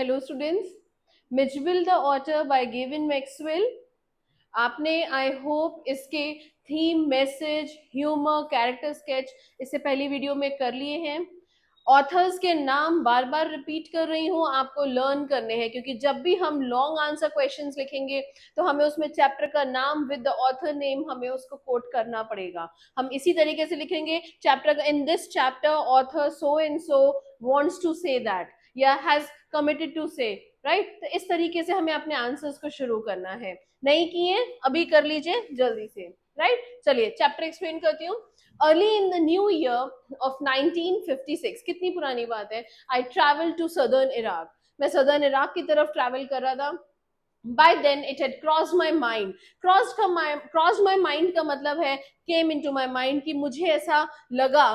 Hello students, Mijbil the otter by Gavin Maxwell. आपने I hope इसके theme, message, humour, character sketch इससे पहली video में कर लिए हैं। ऑथर्स के नाम बार बार रिपीट कर रही हूँ, आपको लर्न करने हैं, क्योंकि जब भी हम लॉन्ग आंसर क्वेश्चंस लिखेंगे तो हमें उसमें चैप्टर का नाम विद द ऑथर नेम हमें उसको कोट करना पड़ेगा। हम इसी तरीके से लिखेंगे chapter, in this chapter author so and so wants to say that या has committed to say, right. तो इस तरीके से हमें अपने आंसर्स को शुरू करना है। नहीं किए अभी कर लीजिए जल्दी से, राइट। चलिए चैप्टर एक्सप्लेन करती हूँ। Early in the new year of 1956, कितनी पुरानी बात है, I travel to southern Iraq. मैं सदर्न इराक की तरफ ट्रैवल कर रहा था। By then it had crossed my mind. Crossed my mind का मतलब है came into my mind, कि मुझे ऐसा लगा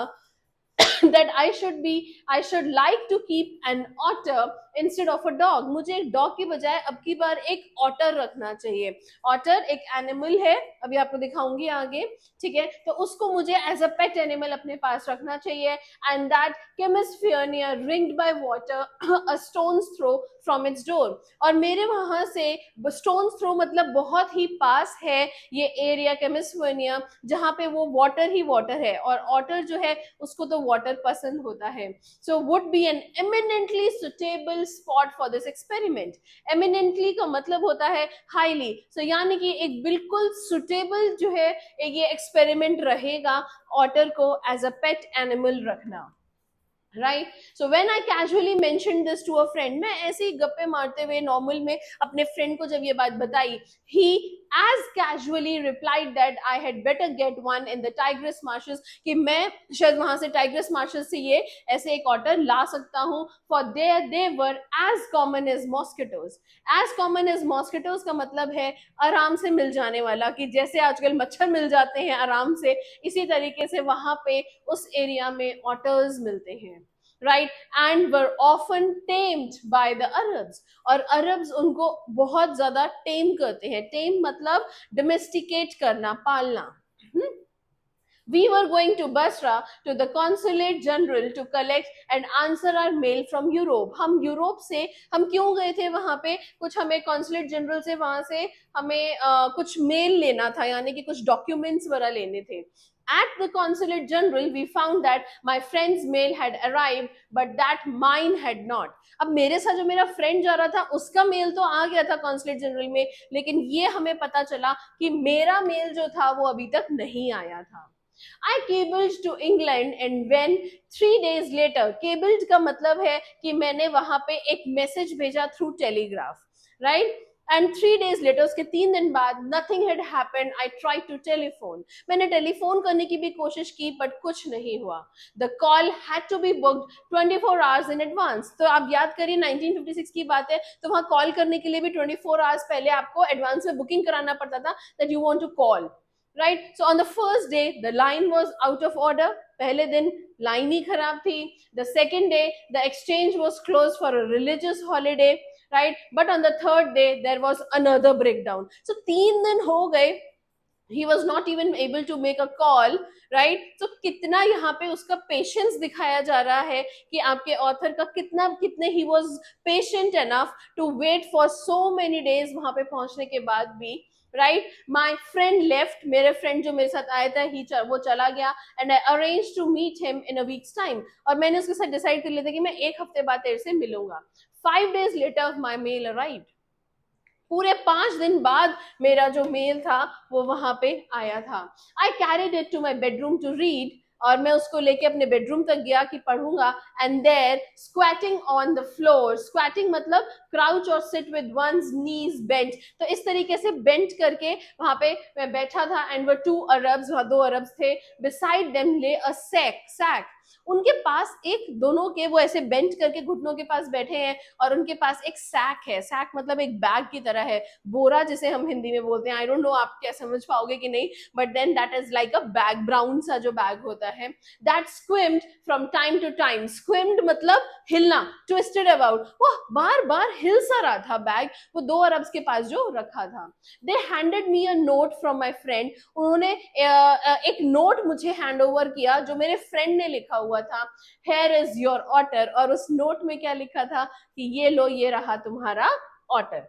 that I should like to keep an otter instead of a dog. मुझे एक डॉग की बजाय अब की बार एक ऑटर रखना चाहिए। ऑटर एक एनिमल है, अभी आपको दिखाऊंगी आगे, ठीक है। तो उसको मुझे एज अ पेट एनिमल अपने पास रखना चाहिए। And that Camusfearna near ringed by water a stone's throw from its door. और मेरे वहां से स्टोन्स थ्रो मतलब बहुत ही पास है ये एरिया केमिस्फियनिया, जहाँ पे वो वाटर ही वाटर है, और ऑटर जो है उसको तो वाटर पसंद होता है। So would be an eminently suitable spot for this experiment. Eminently का मतलब होता है हाईली, सो यानी कि एक बिल्कुल सुटेबल जो है एक ये एक्सपेरिमेंट रहेगा ऑटर को एज अ पेट एनिमल रखना, right. So when I casually mention this to a friend, मैं ऐसे ही गप्पे मारते हुए नॉर्मल में अपने फ्रेंड को जब ये बात बताई, he has casually replied that I had better get one in the Tigris marshes, कि मैं शायद वहां से टाइग्रेस मार्शेस से ये ऐसे एक ऑटर ला सकता हूँ, for there they were as common as mosquitoes. As common as mosquitoes का मतलब है आराम से मिल जाने वाला, कि जैसे आजकल मच्छर मिल जाते हैं आराम से, इसी तरीके से वहां पे उस एरिया में ऑटर्स मिलते हैं, right, and were often tamed by the Arabs। और अरब्स उनको बहुत ज्यादा टेम करते हैं। टेम मतलब डोमेस्टिकेट करना, पालना। We were going to Basra to the consulate general to collect and answer our mail from Europe। हम यूरोप से, हम क्यों गए थे वहां पे, कुछ हमें कॉन्सुलेट जनरल से वहां से हमें कुछ मेल लेना था, यानी कि कुछ डॉक्यूमेंट्स वगैरह लेने थे। At the consulate general we found that my friend's mail had arrived but that mine had not। अब मेरे साथ जो मेरा फ्रेंड जा रहा था उसका मेल तो आ गया था कॉन्सुलेट जनरल में, लेकिन ये हमें पता चला कि मेरा मेल जो था वो अभी तक नहीं आया था। I cabled to England and when 3 days later, cabled का मतलब है कि मैंने वहां पे एक मैसेज भेजा through telegraph, right. And 3 days later, उसके 3 दिन बाद, nothing had happened, I tried to telephone। मैंने टेलीफोन करने की भी कोशिश की बट कुछ नहीं हुआ। The call had to be booked 24 hours in advance। तो आप याद करिए 1956 की बात है, तो वहां कॉल करने के लिए भी 24 hours पहले आपको एडवांस में बुकिंग कराना पड़ता था, that you want to call, right। So on the first day the line was out of order। पहले दिन लाइन ही खराब थी। The second day the exchange was closed for a religious holiday, right, but on the third day there was another breakdown। So 3 दिन हो गए, he was not even able to make a call, right। so कितना यहाँ पे उसका patience दिखाया जा रहा है कि आपके ऑथर का कितने ही was patient enough to wait for so many days वहां पे पहुंचने के बाद भी, राइट। माई फ्रेंड लेफ्ट, मेरे फ्रेंड जो मेरे साथ आया था वो चला गया। And I arrange to meet him in a weeks time, और मैंने उसके साथ डिसाइड कर लिया था कि मैं एक हफ्ते बाद तेरे से मिलूंगा। 5 days later my mail arrived. पूरे 5 दिन बाद मेरा जो मेल था वो वहां पे आया था। I carried it to my bedroom to read, और मैं उसको लेके अपने बेडरूम तक गया कि पढ़ूंगा। And there squatting on the floor, squatting मतलब क्राउच और sit with one's knees bent, तो इस तरीके से बेंट करके वहां पे मैं बैठा था। एंड वो 2 अरब्स, वहां 2 अरब्स थे। बिसाइड देम ले अ सैक, उनके पास एक, दोनों के वो ऐसे बेंट करके घुटनों के पास बैठे हैं, और उनके पास एक सैक है। सैक मतलब एक बैग की तरह है, बोरा जिसे हम हिंदी में बोलते हैं। आई डोंट नो आप क्या समझ पाओगे कि नहीं, but then that is like a bag, brown सा जो बैग होता है। That squirmed from time to time, squirmed मतलब हिलना, ट्विस्टेड अबाउट, वो बार बार हिल सा रहा था बैग, वो 2 अरब्स के पास जो रखा था। They handed me a note from my friend, उन्होंने एक नोट मुझे हैंड ओवर किया जो मेरे फ्रेंड ने लिखा लिखा हुआ था, here is your otter, और उस नोट में क्या लिखा था कि ये लो, ये रहा तुम्हारा otter.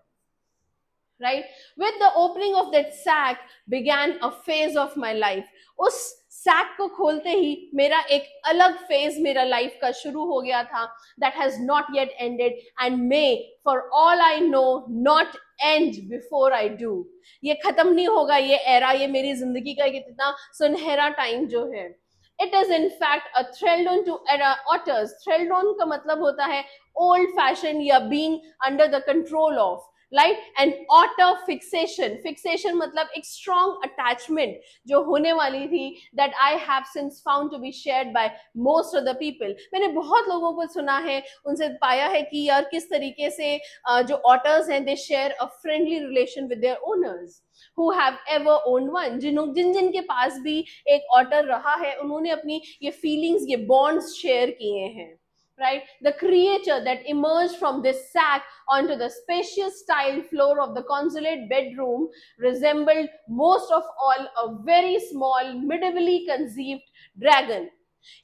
Right? With the opening of that sack began a phase of my life. उस सैक को खोलते ही मेरा एक अलग फेज मेरा लाइफ का शुरू हो गया था, that has not yet ended and may, for all I know, not end before I do. ये खत्म नहीं होगा, ये एरा, ये मेरी जिंदगी का कितना सुनहरा टाइम जो है. It is in fact a thraldom to otters. Thraldom का मतलब होता है old fashioned या being under the control of. Right? And otter fixation. Fixation मतलब एक strong attachment जो होने वाली थी, that I have since found to be shared by most of the people. मैंने बहुत लोगों को सुना है, उनसे पाया है कि यार किस तरीके से जो otters हैं, they share a friendly relation with their owners who have ever owned one. जिन के पास भी एक otter रहा है, उन्होंने अपनी ये feelings, ये bonds share किए हैं. Right? The creature that emerged from this sack onto the spacious tiled floor of the consulate bedroom resembled most of all a very small, medievally conceived dragon.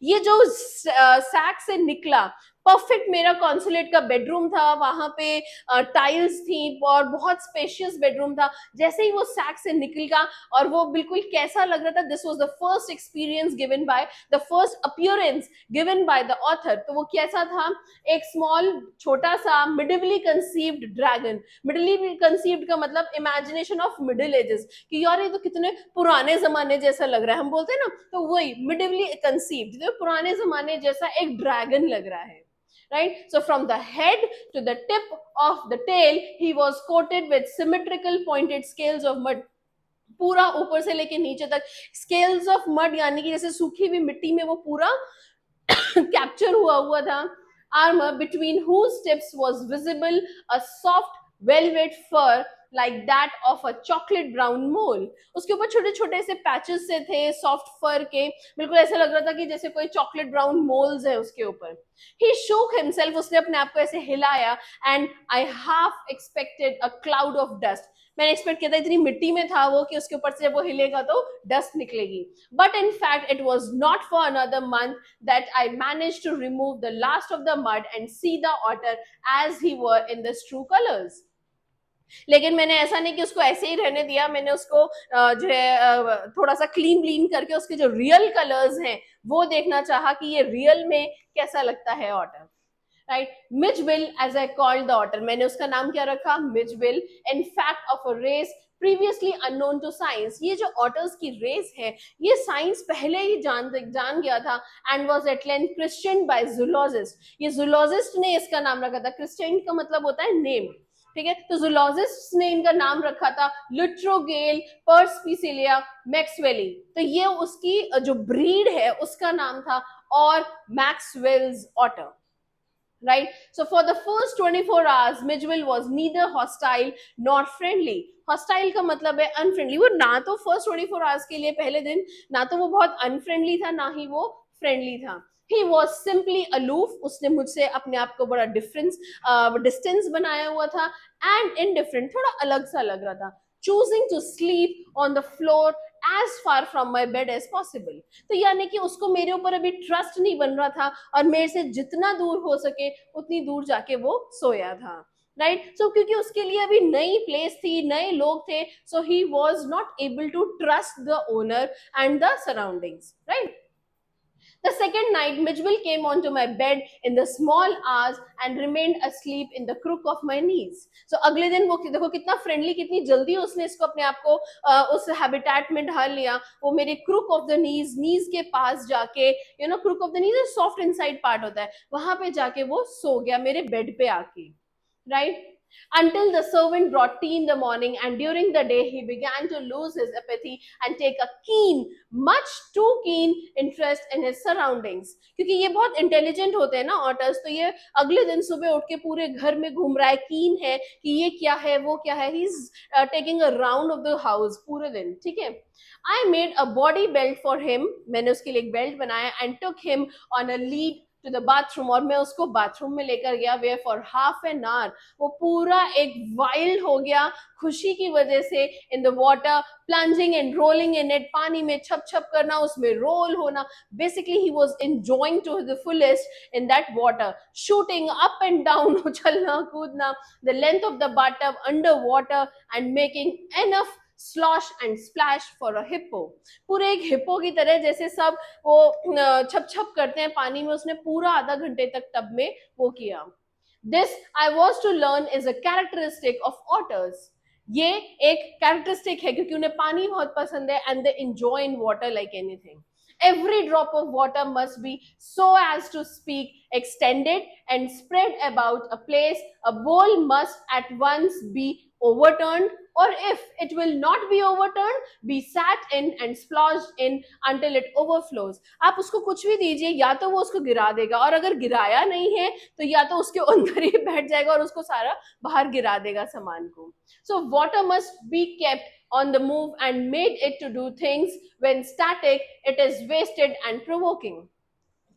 ये जो सैक से निकला, perfect मेरा consulate का bedroom था, वहां पे tiles थी और बहुत स्पेशियस बेडरूम था. जैसे ही वो सैक से निकला और वो बिल्कुल कैसा लग रहा था, this was the first experience given by, the first appearance given by the author. तो वो कैसा था, एक स्मॉल, छोटा सा, मिडिवली कंसीव्ड ड्रैगन. मिडिवली कंसीव्ड का मतलब इमेजिनेशन ऑफ मिडिल एजेस, कि यार ये तो कितने पुराने जमाने जैसा लग रहा है, हम बोलते हैं ना, तो वही मिडिवली कंसीव्ड, तो पुराने जमाने जैसा एक ड्रैगन लग रहा है. Right? So from the head to the tip of the tail, he was coated with symmetrical pointed scales of mud. पूरा ऊपर से लेके नीचे तक scales of mud, यानी कि जैसे सूखी हुई मिट्टी में वो पूरा कैप्चर हुआ था. Armor between whose tips was visible a soft velvet fur like that of a chocolate brown mole. उसके ऊपर छोटे छोटे से पैचेस से थे सॉफ्ट फर के, बिल्कुल ऐसा लग रहा था कि जैसे कोई चॉकलेट ब्राउन मोल्स है उसके ऊपर. He shook himself, उसने अपने आप को ऐसे हिलाया, and I half expected a cloud of dust. मैंने एक्सपेक्ट किया था इतनी मिट्टी में था वो कि उसके ऊपर से जब वो हिलेगा तो डस्ट निकलेगी. But in fact it was not for another month that I managed to remove the last of the mud and see the otter as he were in the true colors. लेकिन मैंने ऐसा नहीं कि उसको ऐसे ही रहने दिया, मैंने उसको जो है थोड़ा सा क्लीन करके उसके जो रियल कलर्स हैं वो देखना चाहा कि ये रियल में कैसा लगता है otter. Right? Mijbil, as I called the otter, मैंने उसका नाम क्या रखा, Mijbil. In fact of a race previously unknown to science. ये जो ऑटर्स की रेस है ये साइंस पहले ही जान गया था, and was at length christened by zoologist. ये जूलॉजिस्ट ने इसका नाम रखा था. क्रिश्चियन का मतलब होता है नेम, ठीक है? तो जूलॉजिस्ट ने इनका नाम रखा था लुट्रोगेल पर्सपिसिलिया मैक्सवेली. तो ये उसकी जो ब्रीड है उसका नाम था, और Maxwell's otter. Right? So for the first 24 hours, Midgeville was neither hostile nor friendly. Hostile का मतलब है unfriendly. वो ना तो first 24 hours के लिए पहले दिन ना तो वो बहुत unfriendly था, ना ही वो friendly था. He was simply aloof. उसने मुझसे अपने आप को बड़ा distance बनाया हुआ था, and indifferent, थोड़ा अलग सा लग रहा था. Choosing to sleep on the floor as far from my bed as possible. तो यानी कि उसको मेरे ऊपर अभी ट्रस्ट नहीं बन रहा था, और मेरे से जितना दूर हो सके उतनी दूर जाके वो सोया था. राइट? सो क्योंकि उसके लिए अभी नई प्लेस थी, नए लोग थे, so he was not able to trust the owner and the surroundings. Right? The second night, Midgeville came onto my bed in the small hours and remained asleep in the crook of my knees. So अगले दिन वो देखो कितना friendly, कितनी जल्दी उसने इसको अपने आप को उस हैबिटेट में ढाल लिया. वो मेरे crook of the knees के पास जाके, crook of the knees soft inside part होता है, वहां पे जाके वो सो गया मेरे बेड पे आके. Right? Until the servant brought tea in the morning, and during the day he began to lose his apathy and take a much too keen interest in his surroundings. क्योंकि ये बहुत इंटेलिजेंट होते हैं ना otters, तो ये अगले दिन सुबह उठ के पूरे घर में घूम रहा है, कीन है कि ये क्या है वो क्या है. He is taking a round of the house पूरे दिन. ठीक है? I made a body belt for him. मैंने उसके लिए एक बेल्ट बनाया, and took him on a lead to the bathroom, और मैं उसको बाथरूम में लेकर गया, where for half an hour. वो पूरा एक वाइल्ड हो गया खुशी की वजह से, in the water, plunging and rolling in it, पानी में छप छप करना, उसमें रोल होना। Basically he was enjoying to the fullest in that water, shooting up and down, उछलना कूदना, the length of the bathtub under water and making enough slosh and splash for a hippo. पूरे एक hippo की तरह जैसे सब वो छप छप करते हैं पानी में, उसने पूरा आधा घंटे तक टब में वो किया। This I was to learn is a characteristic of otters. ये एक कैरेक्टरिस्टिक है क्योंकि उन्हें पानी बहुत पसंद है, and they enjoy in water like anything. Every drop of water must be so as to speak extended and spread about a place. A bowl must at once be overturned, or if it will not be overturned, be sat in and splashed in until it overflows. आप उसको कुछ भी दीजिए, या तो वो उसको गिरा देगा, और अगर गिराया नहीं है तो या तो उसके अंदर ही बैठ जाएगा और उसको सारा बाहर गिरा देगा सामान को। So water must be kept on the move and made it to do things. When static, it is wasted and provoking.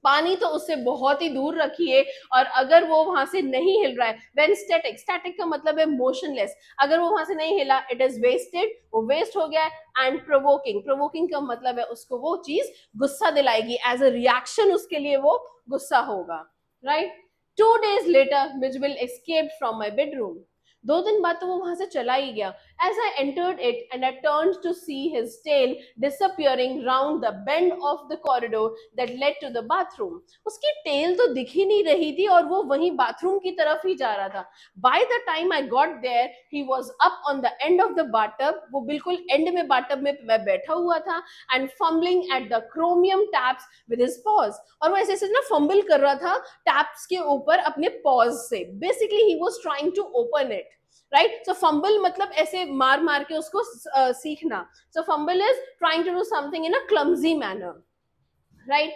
पानी तो उससे बहुत ही दूर रखिए, और अगर वो वहां से नहीं हिल रहा है, when static, static का मतलब है motionless, अगर वो वहां से नहीं हिला, it is wasted, वो वेस्ट हो गया, and provoking, provoking का मतलब है उसको वो चीज गुस्सा दिलाएगी, as a reaction उसके लिए वो गुस्सा होगा, right? 2 days later, Mijbil escaped from my bedroom. 2 दिन बाद तो वो वहां से चला ही गया। As I entered it and I turned to see his tail disappearing round the bend of the corridor that led to the bathroom. उसकी tell तो दिख ही नहीं रही थी और वो वहीं बाथरूम की तरफ ही जा रहा था। By the time I got there, he was up on the end of the bathtub. वो बिल्कुल एंड में बाथटब में मैं बैठा हुआ था, and fumbling at the chromium taps with his paws. और वो ऐसे ऐसे ना फंबल कर रहा था टैप्स के ऊपर अपने पॉज से। Basically he was trying to open it. Right, so fumble मतलब ऐसे मार मार के उसको सीखना। So fumble is trying to do something in a clumsy manner, right?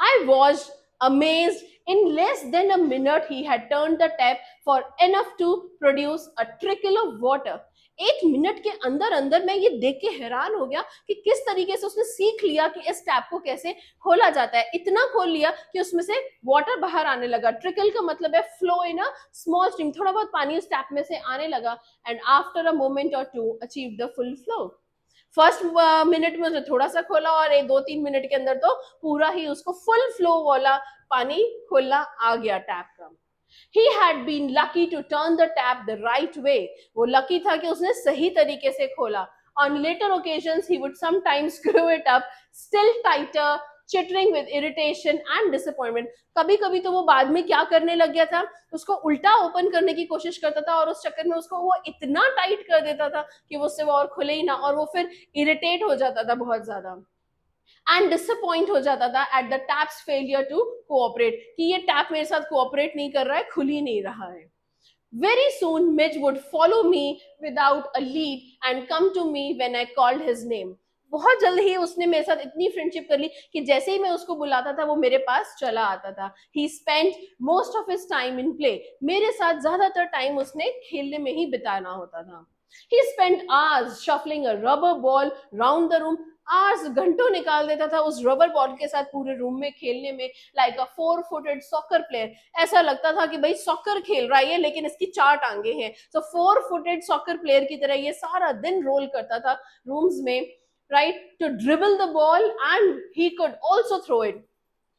I was amazed. In less than a minute, he had turned the tap for enough to produce a trickle of water. 1 minute के अंदर अंदर मैं ये देख के हैरान हो गया कि किस तरीके से उसने सीख लिया कि इस टैप को कैसे खोला जाता है। इतना खोल लिया कि उसमें से वाटर बाहर आने लगा। ट्रिकल का मतलब है flow in a small stream, थोड़ा बहुत पानी उस टैप में से आने लगा, and after a moment or two achieve the full flow. First minute में उसने थोड़ा सा खोला और 2-3 मिनट के अंदर तो पूरा ही उसको फुल फ्लो वाला पानी खोलना आ गया टैप का। He had been lucky to turn the tap the right way. वो लकी था कि उसने सही तरीके से खोला। On later occasions, he would sometimes screw it up still tighter, chittering with irritation and disappointment. कभी कभी तो वो बाद में क्या करने लग गया था, उसको उल्टा ओपन करने की कोशिश करता था और उस चक्कर में उसको वो इतना टाइट कर देता था कि वो उससे वो और खुले ही ना, और वो फिर इरिटेट हो जाता था बहुत ज्यादा, एंड डिसअपॉइंट हो जाता था at the tap's failure to cooperate, कि ये टैप मेरे साथ कोऑपरेट नहीं कर रहा है, खुल ही नहीं रहा है। Very soon, Midge would follow me without a lead and come to me when I called his name. बहुत जल्द ही उसने मेरे साथ इतनी फ्रेंडशिप कर ली कि जैसे ही मैं उसको बुलाता था वो मेरे पास चला आता था। He spent most of his time in play. मेरे साथ ज्यादातर टाइम उसने खेलने में ही बिताना होता था। He spent hours shuffling a rubber ball round the room. Hours, घंटों निकाल देता था उस रबर बॉल के साथ पूरे रूम में खेलने में, लाइक अ 4-footed सॉकर प्लेयर। ऐसा लगता था कि भाई सॉकर खेल रहा है लेकिन इसकी 4 टांगे हैं। सो 4-footed सॉकर प्लेयर की तरह ये सारा दिन रोल करता था रूम्स में, right, to dribble the ball and he could also throw it.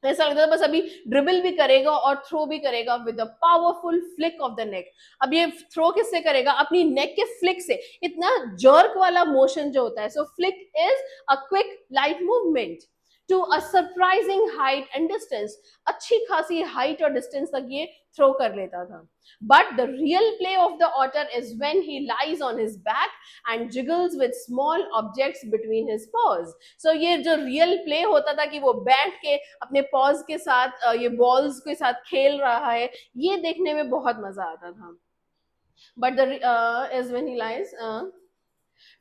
ऐसा लगता था बस अभी ड्रिबल भी करेगा और थ्रो भी करेगा with a powerful flick of the neck. अब ये थ्रो किससे करेगा? अपनी नेक के फ्लिक से, इतना जर्क वाला मोशन जो होता है। So flick is a quick light movement to a surprising height and distance. अच्छी खासी हाइट और डिस्टेंस तक ये थ्रो कर लेता था। But the real play of the otter is when he lies on his back and jiggles with small objects between his paws. So ये जो real play होता था कि वो बैठ के अपने paws के साथ ये balls के साथ खेल रहा है, ये देखने में बहुत मजा आता था। But the is when he lies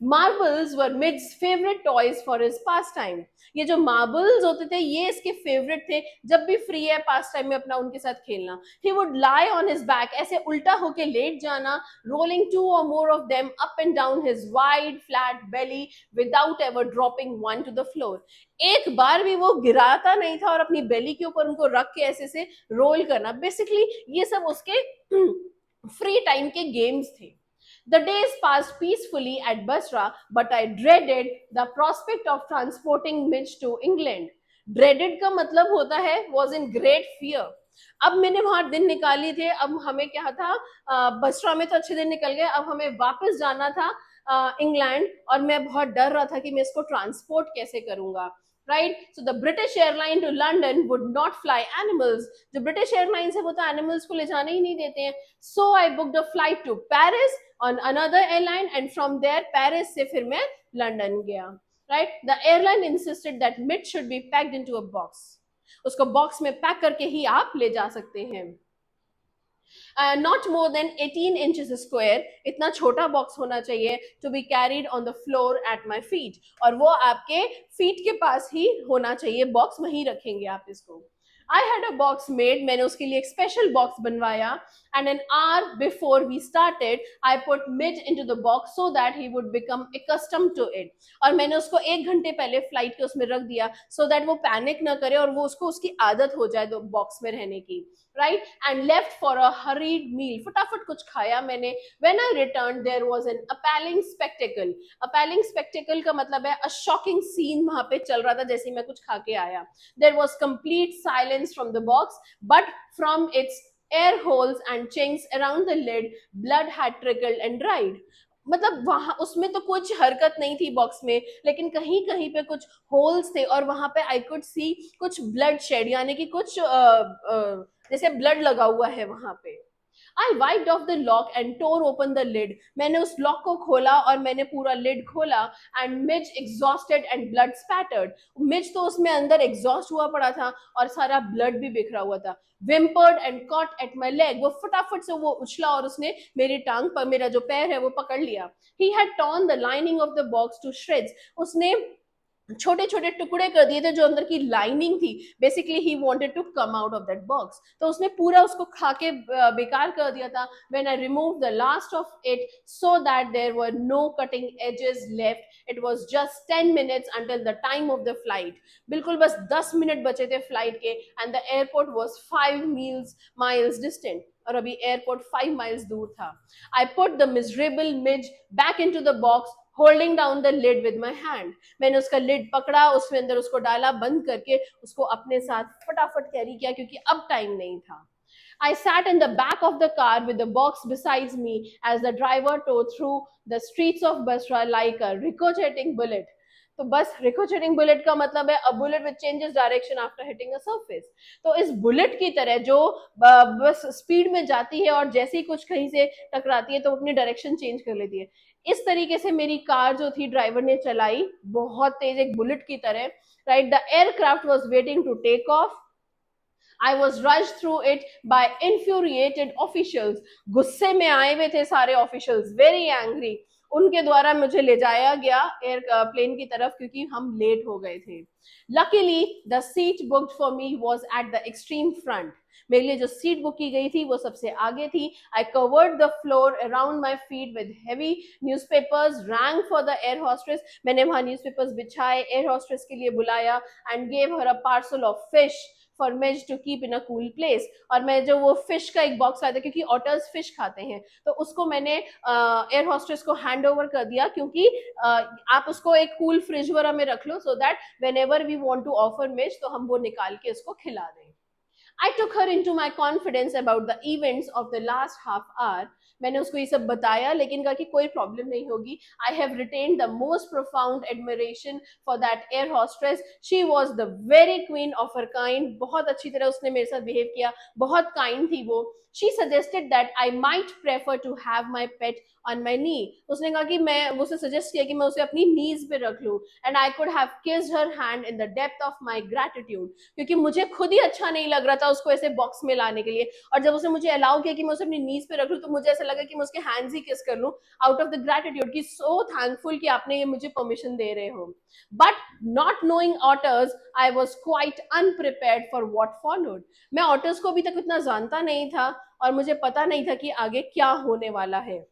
marbles were Mij's favourite toys for his pastime. ये जो मार्बल्स होते थे ये इसके फेवरेट थे, जब भी फ्री है पास टाइम में अपना उनके साथ खेलना। He would lie on his back, ऐसे उल्टा होके लेट जाना, रोलिंग टू और more of them up and down his wide flat Bailey without ever dropping one two the floor. एक बार भी वो गिराता नहीं था और अपनी बेली के ऊपर उनको रख के ऐसे से रोल करना। बेसिकली ये सब उसके फ्री टाइम के गेम्स थे। The days passed peacefully at Basra, but I dreaded the prospect of transporting Mitch to England. Dreaded का मतलब होता है was in great fear. अब मैंने वहां दिन निकाली थे, अब हमें क्या था, बसरा में तो अच्छे दिन निकल गए, अब हमें वापस जाना था इंग्लैंड, और मैं बहुत डर रहा था कि मैं इसको ट्रांसपोर्ट कैसे करूंगा। Right, so the British airline to London would not fly animals. जो ब्रिटिश एयरलाइंस है वो तो एनिमल्स को ले जाने ही नहीं देते हैं। So I booked a flight to Paris on another airline, and from there Paris से फिर मैं लंदन गया। Right, the airline insisted that Mitch should be packed into a box. उसको बॉक्स में पैक करके ही आप ले जा सकते हैं। Not more than 18 inches square, इतना छोटा बॉक्स होना चाहिए, to be carried on the floor at my feet, और वो आपके फीट के पास ही होना चाहिए, बॉक्स वहीं रखेंगे आप इसको। I had a box made, मैंने उसके लिए एक स्पेशल बॉक्स बनवाया, and an hour before we started I put Mitch into the box so that he would become accustomed to it। और मैंने उसको 1 घंटे पहले फ्लाइट के उसमें रख दिया so that वो पैनिक ना करे और वो उसको उसकी आदत हो जाए बॉक्स में रहने की। Right, and left for a hurried meal, फटाफट कुछ खाया मैंने। When I returned there was an appalling spectacle। appalling spectacle का मतलब है a shocking scene वहां पे चल रहा था जैसे ही मैं कुछ खा के आया। There was complete silence from the box, but from its air holes and chinks around the lid blood had trickled and dried। मतलब वहां उसमें तो कुछ हरकत नहीं थी बॉक्स में, लेकिन कहीं कहीं पे कुछ होल्स थे और वहां पे आई कुड सी कुछ ब्लड शेड, यानी कि कुछ जैसे ब्लड लगा हुआ है वहां पे। I wiped off the lock and tore open the lid। मैंने उस लॉक को खोला और मैंने पूरा लिड खोला। And Mitch exhausted and blood spattered। Mitch तो उसमें अंदर एग्जॉस्ट हुआ पड़ा था और सारा ब्लड भी बिखरा हुआ था। Whimpered and caught at my leg। वो फटाफट से वो उछला और उसने मेरी टांग पर, मेरा जो पैर है वो पकड़ लिया। He had torn the lining of the box to shreds। उसने छोटे छोटे टुकड़े कर दिए थे जो अंदर की लाइनिंग थी। Basically he wanted to come out of that box, तो उसने पूरा उसको खा के बेकार कर दिया था। When I remove the last of it so that there were no cutting edges left, it was just 10 minutes until the time of the flight. बिल्कुल बस 10 मिनट बचे थे फ्लाइट के, and the airport was 5 miles distant, और अभी airport 5 miles दूर था। I put the miserable Mij back into the box holding down the lid with my hand. मैंने उसका लिड पकड़ा, उसमें अंदर उसको डाला, बंद करके उसको अपने साथ फटाफट कैरी किया क्योंकि अब टाइम नहीं था। I sat in the back of the car with the box beside me as the driver tore through the streets of Basra like a ricocheting bullet। तो बस रिकोचेटिंग बुलेट का मतलब है a bullet which changes direction after hitting a surface. तो इस bullet की तरह जो बस स्पीड में जाती है और जैसे ही कुछ कहीं से टकराती है तो अपनी डायरेक्शन चेंज कर लेती है, इस तरीके से मेरी कार जो थी ड्राइवर ने चलाई बहुत तेज, एक बुलेट की तरह। Right, the aircraft was waiting to take off. I was rushed through it by infuriated officials। गुस्से में आए हुए थे सारे ऑफिशियल्स, वेरी एंग्री। उनके द्वारा मुझे ले जाया गया एयर प्लेन की तरफ क्योंकि हम लेट हो गए थे। Luckily, the seat booked for me was at the extreme front। मेरे लिए जो सीट बुक की गई थी वो सबसे आगे थी। I covered the floor around my feet with heavy newspapers, rang for the air hostess। मैंने वहां न्यूज़पेपर्स बिछाए, एयर हॉस्टेस के लिए बुलाया, and gave her a parcel of fish for Midge to keep in a cool place। और मैं जो वो फिश का एक बॉक्स आया था क्योंकि ऑटर्स फिश खाते हैं, तो उसको मैंने एयर हॉस्टेस को हैंड ओवर कर दिया क्योंकि आप उसको एक कूल फ्रिज वगैरह में रख लो so that whenever we want to offer Mij तो हम वो निकाल के इसको खिला दें। I took her into my confidence about the events of the last half hour। मैंने उसको ये सब बताया लेकिन कहा कि कोई प्रॉब्लम नहीं होगी। I have retained the most profound admiration for that air hostess। She was the very queen of her kind। बहुत अच्छी तरह उसने मेरे साथ बिहेव किया, बहुत kind थी वो। She suggested that I might prefer to have my pet on my knee। उसने कहा कि मैं उसे सजेस्ट किया कि मैं उसे अपनी नीज पे रख लूं। And I could have kissed her hand in the depth of my gratitude। क्योंकि मुझे खुद ही अच्छा नहीं लग रहा था उसको ऐसे बॉक्स में लाने के लिए, और जब उसने मुझे अलाउ किया कि मैं उसे अपनी नीज पे रख लूं तो मुझे ऐसा लगा कि मैं उसके हैंड्स ही किस कर लूं आउट ऑफ द ग्रेटिट्यूड कि सो थैंकफुल कि आपने ये मुझे परमिशन दे रहे हो. But not knowing otters I was quite अनप्रिपेयर्ड for what followed. मैं ऑटर्स को अभी तक इतना जानता नहीं था और मुझे पता नहीं था कि आगे क्या होने वाला है.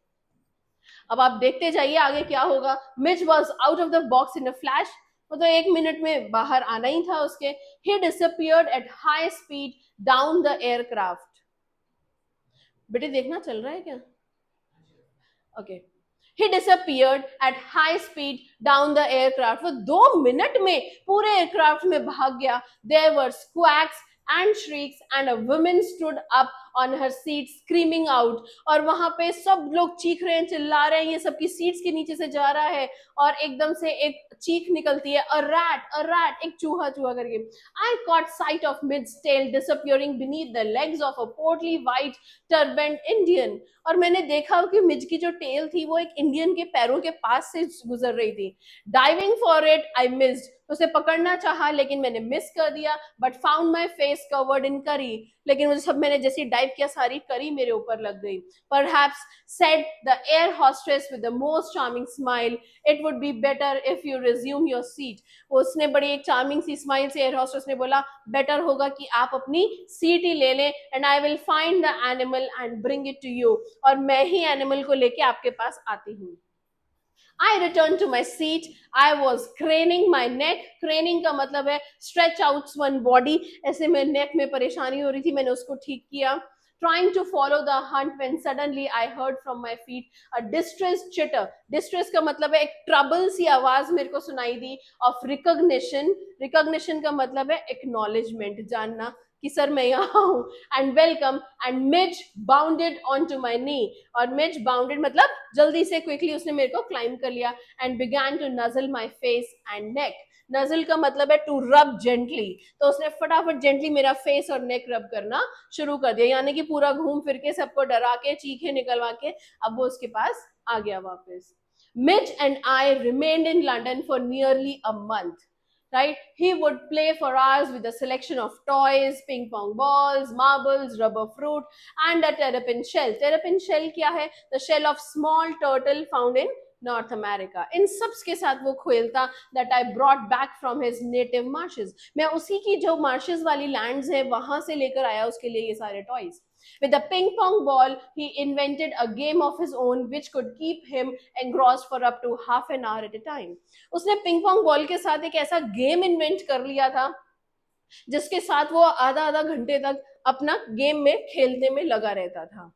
अब आप देखते जाइए आगे क्या होगा. Mij was out of the box in a flash. मतलब 1 मिनट में बाहर आना ही था उसके. He disappeared at high speed down the aircraft. बेटे देखना चल रहा है क्या? Okay. He disappeared at high speed down the aircraft. वो 2 मिनट में पूरे एयरक्राफ्ट में भाग गया. There were squawks and shrieks and a woman stood up on her seat screaming out. और वहां पे सब लोग चीख रहे हैं, चिल्ला रहे हैं, ये सबकी सीट्स के नीचे से जा रहा है और एकदम से एक चीख निकलती है, a rat, एक चूहा चूहा करके. I caught sight of Mid's tail disappearing beneath the legs of a portly white turbaned Indian. और मैंने देखा कि मिज की जो टेल थी वो एक इंडियन के पैरों के पास से गुजर रही थी. Diving for it I missed. उसे पकड़ना चाहा लेकिन मैंने मिस कर दिया. But found my face covered in करी. लेकिन मुझे सब, मैंने जैसे डाइव किया सारी करी मेरे ऊपर लग गई. Perhaps said the air hostess with the most charming smile, it would be better if you resume your seat. उसने बड़ी एक चार्मिंग सी स्माइल से एयर हॉस्टेस ने बोला बेटर होगा कि आप अपनी सीट ही ले लें and I will find the animal and bring it to you. और मैं ही एनिमल को लेके आपके पास आती हूँ. I returned to my seat. I was craning my neck. Craning का मतलब है stretch out one body. ऐसे में neck में परेशानी हो रही थी, मैंने उसको ठीक किया. Trying to follow the hunt when suddenly I heard from my feet a distressed chitter. Distress का मतलब है एक trouble सी आवाज मेरे को सुनाई दी of recognition. Recognition का मतलब है acknowledgement, जानना कि सर मैं यहाँ हूँ. And welcome and Mij bounded on to my knee. और मिज बाउंडेड मतलब जल्दी से क्विकली उसने मेरे को क्लाइम कर लिया and began to nuzzle my face and neck. Nuzzle का मतलब है टू रब जेंटली. तो उसने फटाफट जेंटली मेरा फेस और नेक रब करना शुरू कर दिया, यानी कि पूरा घूम फिर के सबको डरा के चीखे निकलवा के अब वो उसके पास आ गया वापस. मिज and I remained in London for nearly a month. Right? He would play for hours with a selection of toys, ping pong balls, marbles, rubber fruit, and a terrapin shell. Terrapin shell क्या है? The shell of small turtle found in North America. इन सब के साथ वो खेलता that I brought back from his native marshes. मैं उसी की जो marshes वाली lands है वहां से लेकर आया उसके लिए ये सारे toys. With a ping pong ball, he invented a game of his own which could keep him engrossed for up to half an hour at a time. उसने पिंग पोंग बॉल के साथ एक ऐसा गेम इन्वेंट कर लिया था जिसके साथ वो आधा आधा घंटे तक अपना गेम में खेलने में लगा रहता था.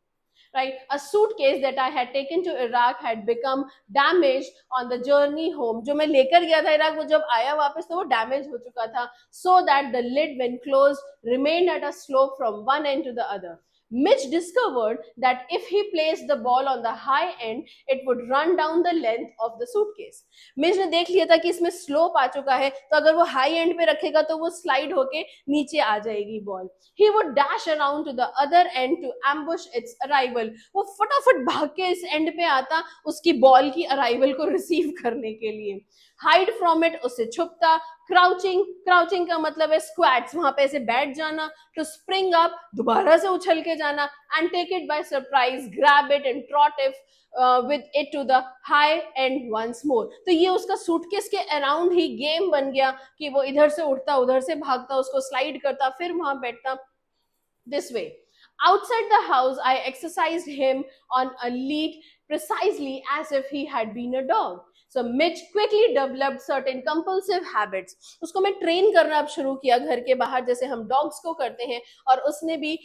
Right? A suitcase that I had taken to Iraq had become damaged on the journey home. जो मैं लेकर गया था इराक, वो जब आया वापस तो वो डैमेज हो चुका था. So that the lid when closed remained at a slope from one end to the other. Mitch discovered that if he placed the ball on the high end, it would run down the length of the suitcase. Mitch ने देख लिया था कि इसमें slope आ चुका है, तो अगर वो हाई एंड पे रखेगा तो वो स्लाइड होके नीचे आ जाएगी ball. He would dash around to the other end to ambush its arrival. वो फटाफट भाग के इस एंड पे आता उसकी बॉल की अराइवल को रिसीव करने के लिए. Hide from it, उससे छुपता. क्राउचिंग का मतलब है स्क्वैट्स, वहां पे ऐसे बैठ जाना. टू स्प्रिंग अप, दोबारा से उछल के जाना. And take it by surprise, grab it and trot it with it to the high and once more. तो ये उसका सूटकेस के अराउंड ही गेम बन गया कि वो इधर से उठता उधर से भागता, उसको स्लाइड करता, फिर वहां बैठता. This way. Outside the house, I exercised him on a lead precisely as if he had been a dog. So Mitch quickly developed certain compulsive habits. उसको मैं ट्रेन करना अब शुरू किया घर के बाहर जैसे हम डॉग्स को करते हैं, और उसने भी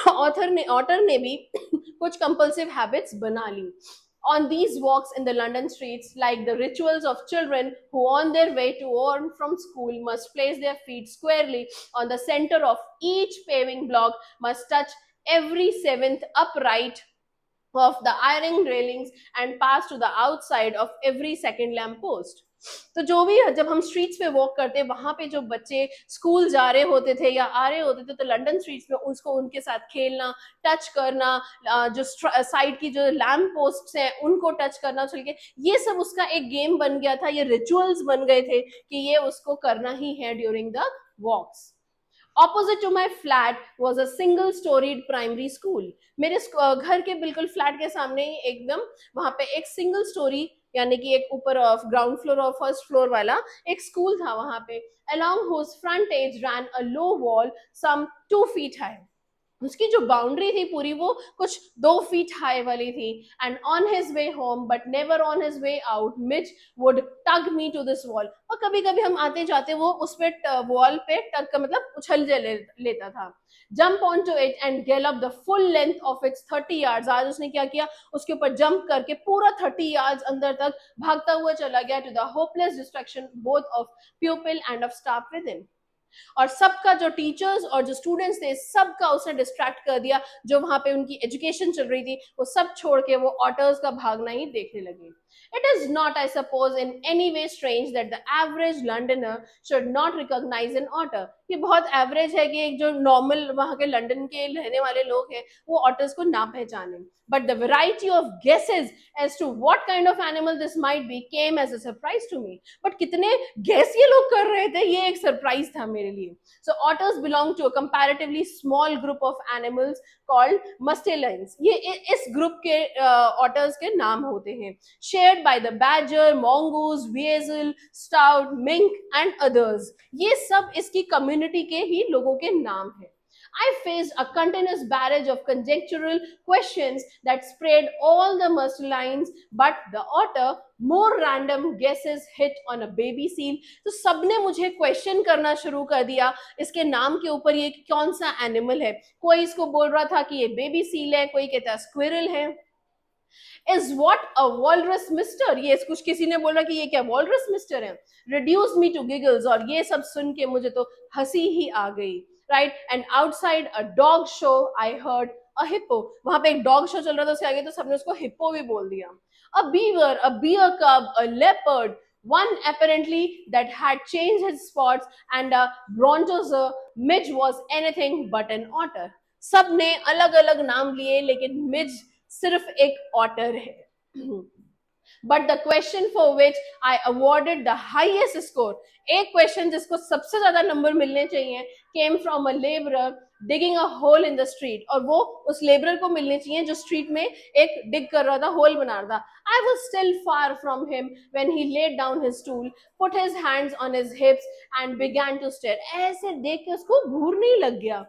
ऑटर ने भी कुछ compulsive habits बना ली. On these walks in the London streets, like the rituals of children who on their way to or from school must place their feet squarely on the center of each paving block, must touch every seventh upright of the iron railings and pass to the outside of every second lamp post. तो जो भी जब हम streets पे walk करते वहां पे जो बच्चे स्कूल जा रहे होते थे या आ रहे होते थे तो लंदन स्ट्रीट्स पे उसको उनके साथ खेलना, टच करना, जो साइड की जो लैम्प पोस्ट्स हैं उनको टच करना, चल के ये सब उसका एक गेम बन गया था. ये रिचुअल्स बन गए थे कि ये उसको करना ही है during the walks. Opposite to my flat was a single storied primary school. मेरे घर के बिल्कुल फ्लैट के सामने ही एकदम वहां पे एक सिंगल स्टोरी यानी कि एक ऊपर ग्राउंड फ्लोर और फर्स्ट फ्लोर वाला एक स्कूल था वहां पे, along whose frontage ran a low wall some 2 feet high. उसकी जो बाउंड्री थी पूरी वो कुछ 2 फीट हाई वाली थी. And on his way home but never on his way out Mij would tug me to this wall. और कभी कभी हम आते जाते वो उस पे वॉल पे टग का मतलब उछल लेता था. Jump on to it and gallop the full length of its 30 yards. आज उसने क्या किया, उसके ऊपर जंप करके पूरा 30 yards अंदर तक भागता हुआ चला गया to the hopeless distraction both of pupil and of staff with him. और सबका जो टीचर्स और जो स्टूडेंट्स थे सबका उसने डिस्ट्रैक्ट कर दिया. जो वहां पे उनकी एजुकेशन चल रही थी वो सब छोड़ के वो ऑटर्स का भागना ही देखने लगे. It is not, I suppose, in any way strange that the average Londoner should not recognize an otter. ये बहुत एवरेज है कि एक जो नॉर्मल वहां के लंदन के रहने वाले लोग हैं वो ऑटर्स को ना पहचाने. But the variety of guesses as to what kind of animal this might be came as a surprise to me. But कितने guess ये लोग कर रहे थे ये एक सरप्राइज था मेरे लिए. So otters belong to a comparatively small group of animals called mustelines. ये इस ग्रुप के ऑटर्स के नाम होते हैं. Shared by the badger, mongoose, weasel, stout, mink and others. ये सब इसकी कम्युनिटी के ही लोगों के नाम हैं. I faced a continuous barrage of conjectural questions that sprayed all the mustelines, but the otter more random guesses hit on a baby seal. तो सबने मुझे क्वेश्चन करना शुरू कर दिया इसके नाम के ऊपर ये कौन सा एनिमल है. कोई इसको बोल रहा था कि ये बेबी सील है, कोई कहता स्क्विरल है. Is what a walrus mister. ये कुछ किसी ने बोला कि ये क्या walrus mister है. Reduced me to giggles. और ये सब सुन के मुझे तो हंसी ही आ गई. Right? And outside a dog show I heard a hippo. वहां पे एक डॉग शो चल रहा था उसके आगे तो सबने उसको हिप्पो भी बोल दिया. A beaver, a bear cub, a leopard, one apparently that had changed his spots, and a brontosaur. Midge was anything but an otter. सब ने अलग अलग नाम लिए लेकिन मिज सिर्फ एक ऑटर है. But the question for which I awarded the highest score, एक क्वेश्चन जिसको सबसे ज्यादा नंबर मिलने चाहिए, came from a labourer digging a hole in the street. और वो उस लेबरर को मिलने चाहिए जो स्ट्रीट में एक डिग कर रहा था, होल बना रहा था. I was still far from him when he laid down his stool, put his hands on his hips and began to stare. ऐसे देख के उसको घूरने लग गया.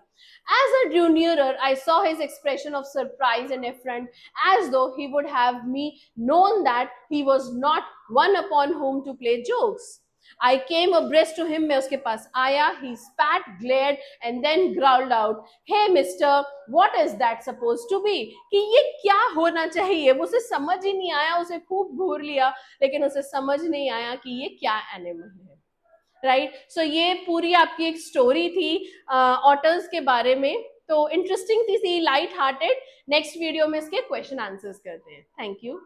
As I drew nearer, I saw his expression of surprise and affront, as though he would have me known that he was not one upon whom to play jokes. I came abreast to him. मैं उसके पास आया. He spat, glared, and then growled out, "Hey, Mister, what is that supposed to be?" कि ये क्या होना चाहिए. वो उसे समझ ही नहीं आया. उसे खूब घूर लिया लेकिन उसे समझ नहीं आया कि ये क्या एनिमल है. राइट. सो ये पूरी आपकी एक स्टोरी थी ऑटर्स के बारे में. तो इंटरेस्टिंग थी, लाइट हार्टेड. नेक्स्ट वीडियो में इसके क्वेश्चन आंसर्स करते हैं. Thank you.